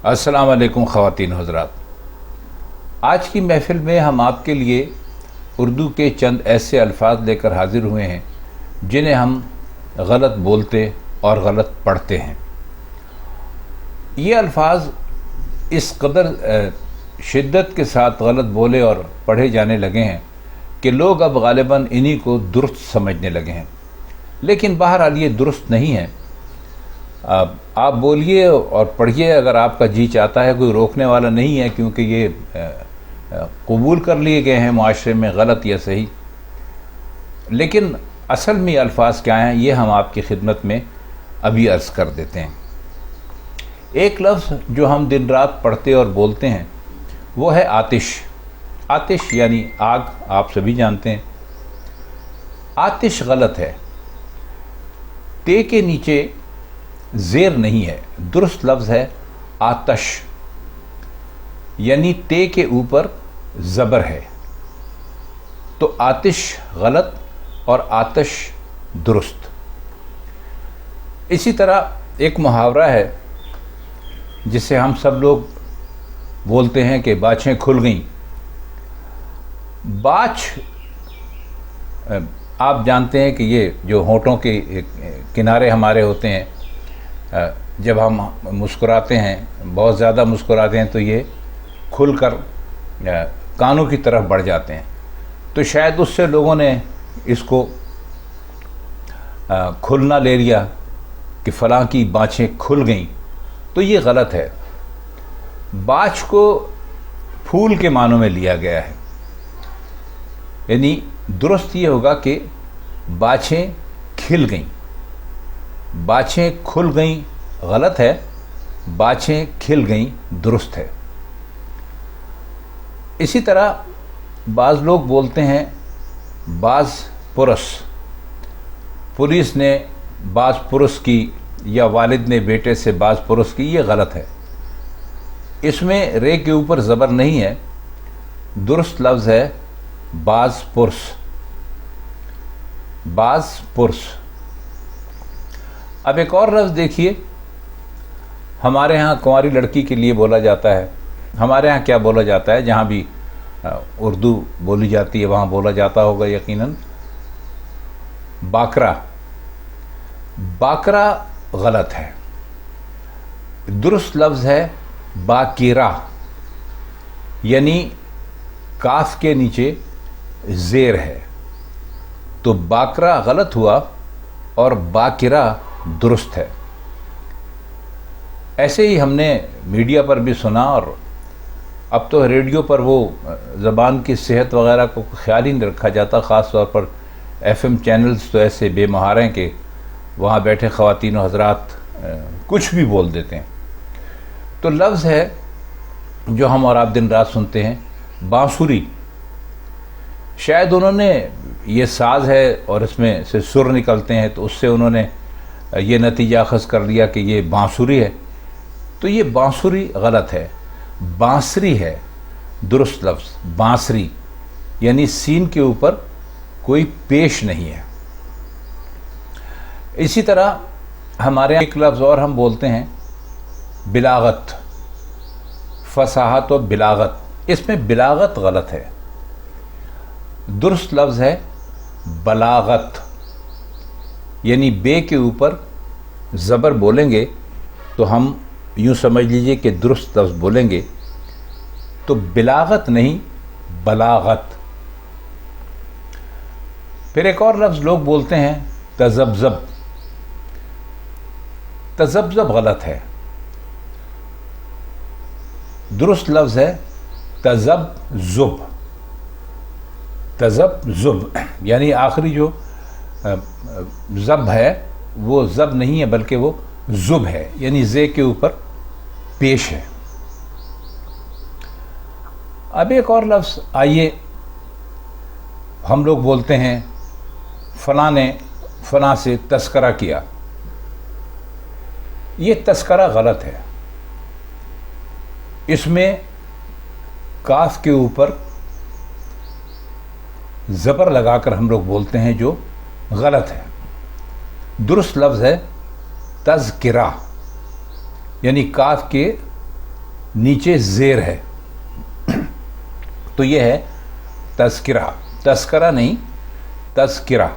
अस्सलाम वालेकुम ख़वातीन हज़रात। आज की महफ़िल में हम आपके लिए उर्दू के चंद ऐसे अल्फाज लेकर हाज़िर हुए हैं जिन्हें हम गलत बोलते और गलत पढ़ते हैं। ये अल्फाज इस कदर शिद्दत के साथ गलत बोले और पढ़े जाने लगे हैं कि लोग अब ग़ालिबन इन्हीं को दुरुस्त समझने लगे हैं, लेकिन बहरहाल ये दुरुस्त नहीं है। आप बोलिए और पढ़िए अगर आपका जी चाहता है, कोई रोकने वाला नहीं है, क्योंकि ये कबूल कर लिए गए हैं मुआशरे में, गलत या सही। लेकिन असल में ये अल्फाज क्या हैं ये हम आपकी खिदमत में अभी अर्ज़ कर देते हैं। एक लफ्ज़ जो हम दिन रात पढ़ते और बोलते हैं वो है आतिश। आतिश यानी आग, आप सभी जानते हैं। आतिश गलत है। ते के नीचे ज़ेर नहीं है, दुरुस्त लफ्ज़ है आतश, यानी ते के ऊपर ज़बर है। तो आतिश गलत और आतश दुरुस्त। इसी तरह एक मुहावरा है जिसे हम सब लोग बोलते हैं कि बाछें खुल गईं। बाछ, आप जानते हैं कि ये जो होठों के किनारे हमारे होते हैं, जब हम मुस्कुराते हैं, बहुत ज़्यादा मुस्कुराते हैं, तो ये खुलकर कानों की तरफ बढ़ जाते हैं। तो शायद उससे लोगों ने इसको खुलना ले लिया कि फ़लाँ की बाछें खुल गईं, तो ये गलत है। बाछ को फूल के मानों में लिया गया है, यानी दुरुस्त ये होगा कि बाछें खिल गईं। बाछें खुल गईं गलत है, बाछें खिल गईं दुरुस्त है। इसी तरह बाज़ लोग बोलते हैं बाज़ पुरुष, पुलिस ने बाज़ पुरुष की या वालिद ने बेटे से बाज़ पुरुष की, ये गलत है। इसमें रे के ऊपर ज़बर नहीं है, दुरुस्त लफ्ज़ है बाज़ पुरुष। बाज़ पुरुष। अब एक और लफ्ज़ देखिए, हमारे यहाँ कुंवारी लड़की के लिए बोला जाता है। हमारे यहाँ क्या बोला जाता है, जहाँ भी उर्दू बोली जाती है वहाँ बोला जाता होगा यकीनन, बाकरा। बाकरा गलत है, दुरुस्त लफ्ज़ है बाकिरा, यानी काफ के नीचे ज़ेर है। तो बाकरा गलत हुआ और बाकिरा दुरुस्त है। ऐसे ही हमने मीडिया पर भी सुना, और अब तो रेडियो पर वो ज़बान की सेहत वगैरह को ख्याल ही नहीं रखा जाता। ख़ास तौर पर FM चैनल्स तो ऐसे बेमहार हैं कि वहाँ बैठे ख़वातीन हज़रात कुछ भी बोल देते हैं। तो लफ्ज़ है जो हम और आप दिन रात सुनते हैं, बांसुरी। शायद उन्होंने, ये साज़ है और इसमें से सुर निकलते हैं, तो उससे उन्होंने ये नतीजा अख़ज़ कर लिया कि ये बांसुरी है। तो ये बांसुरी गलत है, बांसरी है दुरुस्त लफ्ज़। बांसरी यानी सीन के ऊपर कोई पेश नहीं है। इसी तरह हमारे यहाँ एक लफ्ज़ और हम बोलते हैं बिलागत, फसाहत और बिलागत। इसमें बिलागत गलत है, दुरुस्त लफ्ज़ है बलागत, यानी बे के ऊपर ज़बर बोलेंगे तो हम यूँ समझ लीजिए कि दुरुस्त लफ्ज़ बोलेंगे, तो बिलागत नहीं बलागत। फिर एक और लफ्ज़ लोग बोलते हैं तज़ब्ज़ब। तज़ब्ज़ब गलत है, दुरुस्त लफ्ज़ है तज़ब्ज़ुब। तज़ब्ज़ुब यानी आखिरी जो ज़ब है वो ज़ब नहीं है बल्कि वो ज़ुब है, यानी ज़े के ऊपर पेश है। अब एक और लफ्ज़ आइए, हम लोग बोलते हैं फ़लाँ ने फ़लाँ से तस्करा किया। ये तस्करा गलत है, इसमें काफ के ऊपर ज़बर लगाकर हम लोग बोलते हैं, जो गलत है। दुरुस्त लफ्ज़ है तज़किरा, यानी काफ के نیچے زیر ہے، تو یہ ہے تذکرہ، تذکرہ نہیں تذکرہ۔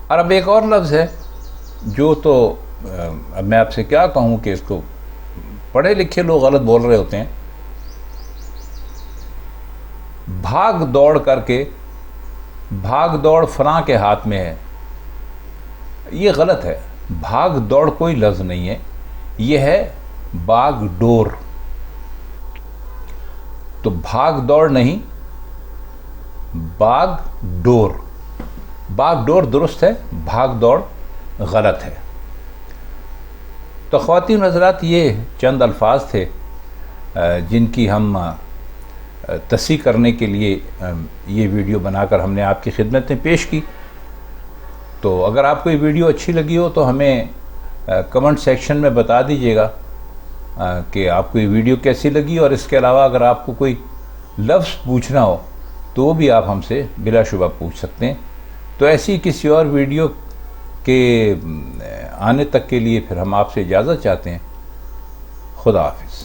اور اب ایک اور لفظ ہے جو تو اب میں آپ سے کیا کہوں کہ اس کو پڑھے لکھے لوگ غلط بول رہے ہوتے ہیں، بھاگ دوڑ کر کے، بھاگ دوڑ فلاں کے ہاتھ میں ہے، یہ غلط ہے۔ بھاگ دوڑ کوئی لفظ نہیں ہے، یہ ہے باغ ڈور۔ تو بھاگ دوڑ نہیں، باغ ڈور، باغ ڈور درست ہے، بھاگ دوڑ غلط ہے۔ تو خواتین حضرات، یہ چند الفاظ تھے جن کی ہم تصحیح کرنے کے لیے یہ ویڈیو بنا کر ہم نے آپ کی خدمت میں پیش کی۔ تو اگر آپ کو یہ ویڈیو اچھی لگی ہو تو ہمیں کمنٹ سیکشن میں بتا دیجیے گا کہ آپ کو یہ ویڈیو کیسی لگی، اور اس کے علاوہ اگر آپ کو کوئی لفظ پوچھنا ہو تو وہ بھی آپ ہم سے بلا شبہ پوچھ سکتے ہیں۔ تو ایسی کسی اور ویڈیو کے آنے تک کے لیے پھر ہم آپ سے اجازت چاہتے ہیں۔ خدا حافظ۔